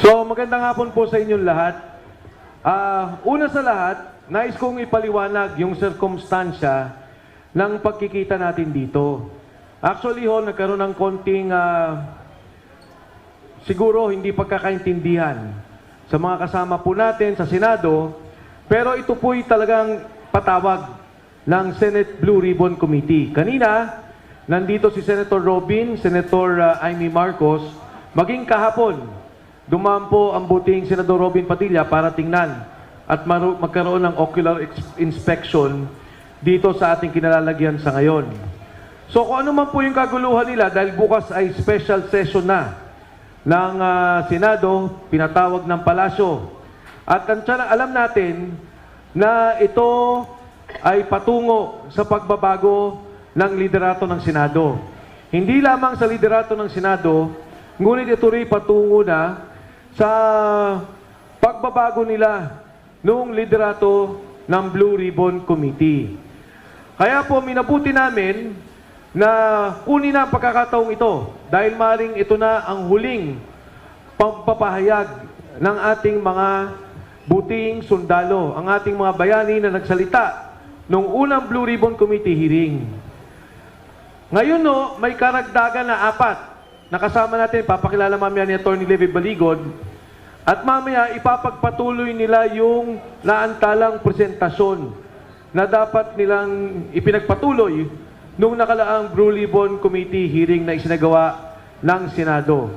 So, magandang hapon po sa inyong lahat. Una sa lahat, nais kong ipaliwanag yung sirkumstansya ng pagkikita natin dito. Actually ho, nagkaroon ng konting siguro hindi pagkakaintindihan sa mga kasama po natin sa Senado, pero ito po'y talagang patawag ng Senate Blue Ribbon Committee. Kanina, nandito si Senator Robin, Senator Amy Marcos, maging kahapon, dumaan po ang buting Senador Robin Padilla para tingnan at magkaroon ng ocular inspection dito sa ating kinalalagyan sa ngayon. So kung ano man po yung kaguluhan nila, dahil bukas ay special session na ng Senado, pinatawag ng palasyo. At alam natin na ito ay patungo sa pagbabago ng liderato ng Senado. Hindi lamang sa liderato ng Senado, ngunit ito rin patungo na sa pagbabago nila noong liderato ng Blue Ribbon Committee. Kaya po minabuti namin na kunin na ang pagkakataong ito dahil maring ito na ang huling pagpapahayag ng ating mga buting sundalo, ang ating mga bayani na nagsalita noong unang Blue Ribbon Committee hearing. Ngayon no, may karagdagan na 4 nakasama natin, papakilala mamaya ni Atty. Levy Baligod, at mamaya ipapagpatuloy nila yung naantalang presentasyon na dapat nilang ipinagpatuloy nung nakalaang Blue Ribbon Committee hearing na isinagawa ng Senado.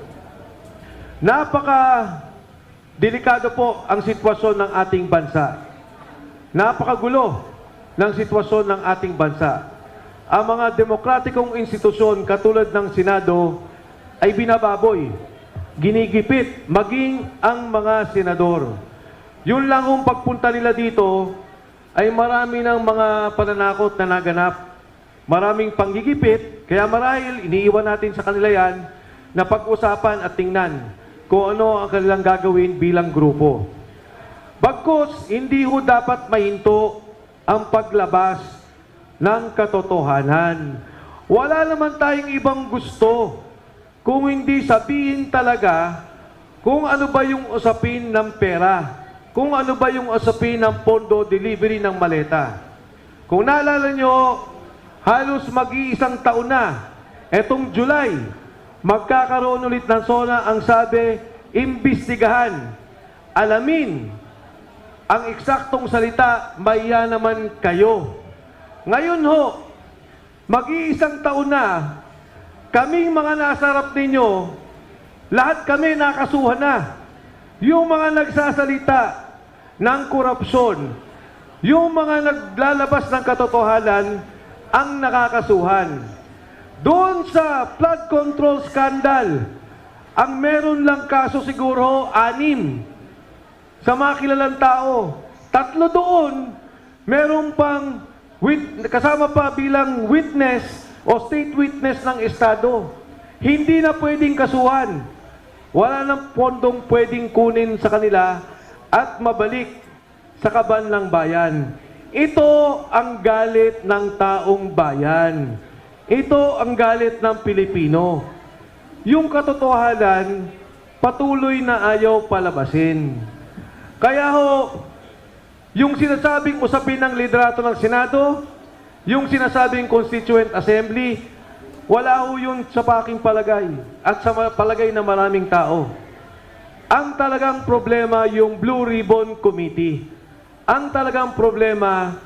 Napaka-delikado po ang sitwasyon ng ating bansa. Napakagulo ng sitwasyon ng ating bansa. Ang mga demokratikong institusyon katulad ng Senado ay binababoy, ginigipit, maging ang mga senador. Yun lang kung pagpunta nila dito ay marami ng mga pananakot na naganap. Maraming panggigipit, kaya marahil iniiwan natin sa kanila yan na pag-usapan at tingnan kung ano ang kanilang gagawin bilang grupo. Bagkus, hindi ho dapat mahinto ang paglabas ng katotohanan. Wala naman tayong ibang gusto kung hindi sabihin talaga kung ano ba yung usapin ng pera, kung ano ba yung usapin ng pondo delivery ng maleta. Kung naalala nyo, halos mag-iisang taon na, etong July, magkakaroon ulit ng SONA ang sabi, imbestigahan, alamin, ang eksaktong salita, maya naman kayo. Ngayon ho, mag-iisang taon na, kaming mga nasa harap ninyo, lahat kami nakasuhan na. Yung mga nagsasalita ng korupsyon, yung mga naglalabas ng katotohanan, ang nakakasuhan. Doon sa flood control scandal, ang meron lang kaso siguro 6 sa mga kilalang tao. 3 doon, meron pang kasama pa bilang witness o state witness ng Estado. Hindi na pwedeng kasuhan. Wala nang pondong pwedeng kunin sa kanila at mabalik sa kaban ng bayan. Ito ang galit ng taong bayan. Ito ang galit ng Pilipino. Yung katotohanan, patuloy na ayaw palabasin. Kaya ho, yung sinasabing usapin ng liderato ng Senado, yung sinasabing Constituent Assembly, wala ho yun sa aking palagay at sa palagay ng maraming tao. Ang talagang problema yung Blue Ribbon Committee. Ang talagang problema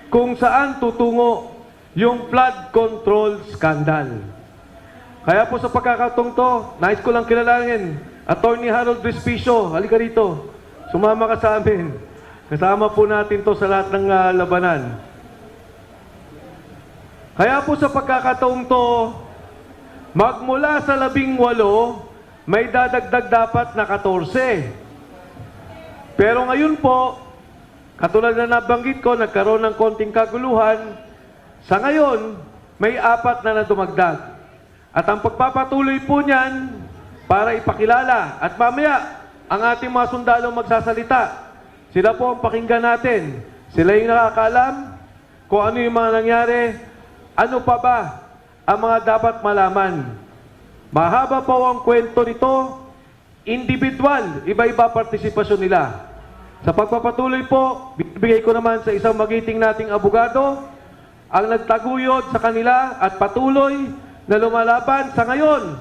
kung saan tutungo yung flood control scandal. Kaya po sa pagkakataong to, nais ko lang kilalanin, Atty. Harold Respicio, halika rito. Sumama ka sa amin. Kasama po natin to sa lahat ng labanan. Kaya po sa pagkakataong to, magmula sa 18, may dadagdag dapat na 14. Pero ngayon po, katulad na nabanggit ko, nagkaroon ng konting kaguluhan. Sa ngayon, may 4 na dumagdag. At ang pagpapatuloy po niyan, para ipakilala. At mamaya, ang ating mga sundalo magsasalita. Sila po ang pakinggan natin. Sila yung nakakaalam kung ano yung mga nangyari. Ano pa ba ang mga dapat malaman? Mahaba po ang kwento nito. individual, iba-iba partisipasyon nila. Sa pagpapatuloy po, bibigay ko naman sa isang magiting nating abogado ang nagtaguyod sa kanila at patuloy na lumalaban sa ngayon.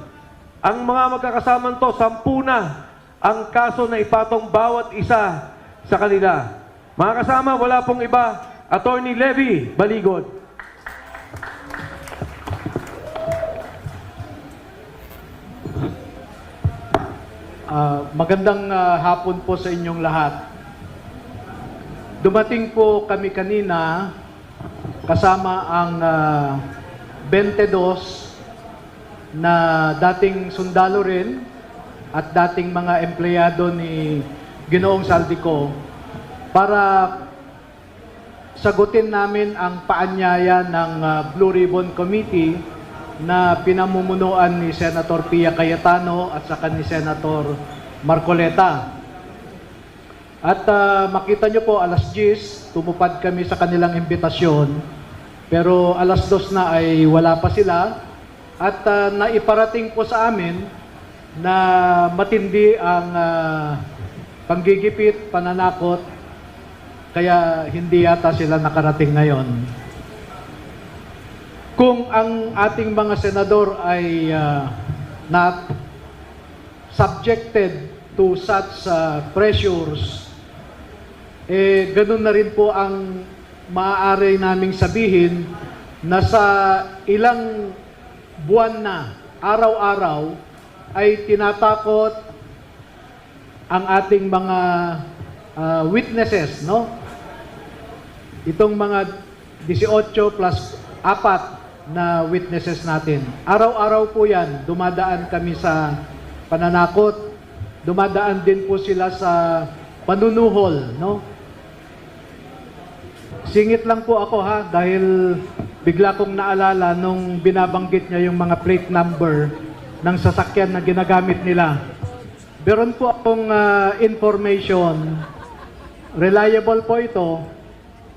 Ang mga magkakasamang to, 10 na ang kaso na ipatong bawat isa sa kanila. Mga kasama, wala pong iba, Attorney Levy Baligod. Magandang hapon po sa inyong lahat. Dumating po kami kanina kasama ang 22 na dating sundalo rin at dating mga empleyado ni Ginoong Saldico para sagutin namin ang paanyaya ng Blue Ribbon Committee na pinamumunuan ni Senator Pia Cayetano at saka ni Senator Marcoleta. At makita nyo po, alas 10, tumupad kami sa kanilang imbitasyon, pero alas 2 na ay wala pa sila at naiparating po sa amin na matindi ang panggigipit, pananakot, kaya hindi yata sila nakarating ngayon. Kung ang ating mga senador ay not subjected to such pressures, ganun na rin po ang maaari naming sabihin na sa ilang buwan na, araw-araw, ay tinatakot ang ating mga witnesses, no? Itong mga 18 plus 4 na witnesses natin. Araw-araw po yan, dumadaan kami sa pananakot, dumadaan din po sila sa panunuhol, no? Singit lang po ako ha, dahil bigla kong naalala nung binabanggit niya yung mga plate number ng sasakyan na ginagamit nila. Meron po akong information, reliable po ito,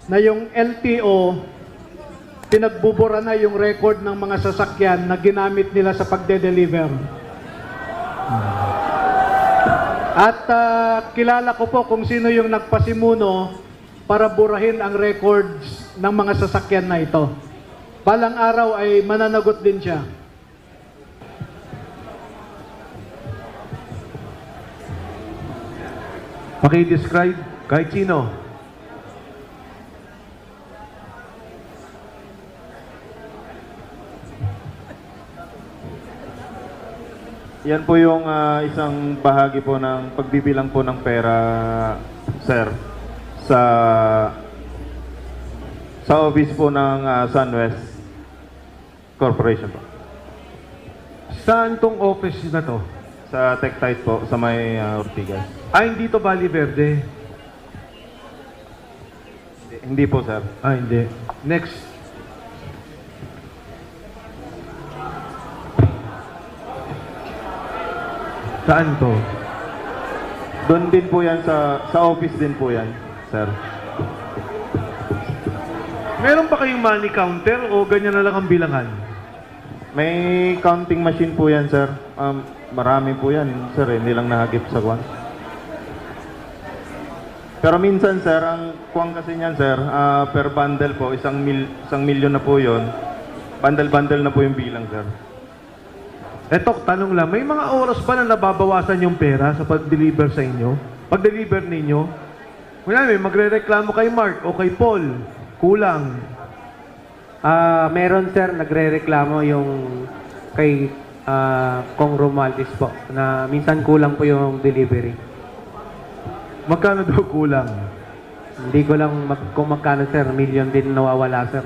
na yung LTO, pinagbubura na yung record ng mga sasakyan na ginamit nila sa pagde-deliver. At kilala ko po kung sino yung nagpasimuno para burahin ang records ng mga sasakyan na ito. Balang araw ay mananagot din siya. Paki-describe kahit sino. Yan po yung isang bahagi po ng pagbibilang po ng pera, sir, sa office po ng SunWest Corporation po. Saan tong office na to? Sa Tectite po, sa may Ortigas. Ay, hindi to Valle Verde. Hindi po, sir. Ah, hindi. Next. Saan to? Doon din po yan, sa office din po yan, sir. Meron pa kayong money counter o ganyan na lang ang bilangan? May counting machine po yan, sir. Marami po yan, sir. Hindi lang nahagip sa kwan. Pero minsan, sir, ang kuwang kasi niyan, sir, per bundle po, 1,000,000 na po yun. Bundle-bundle na po yung bilang, sir. Eto, tanong lang, may mga oras ba na nababawasan yung pera sa pag-deliver sa inyo? Pag-deliver ninyo? Wala, may magre-reklamo kay Mark o kay Paul. Kulang. Meron sir, nagre-reklamo yung kay Kong Romualdez po na minsan kulang po yung delivery. Magkano daw kulang? Hindi ko lang kung magkano sir, million din nawawala sir.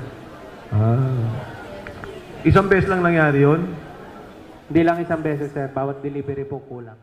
Isang beses lang nangyari yun? Hindi lang isang beses sir, bawat delivery po kulang.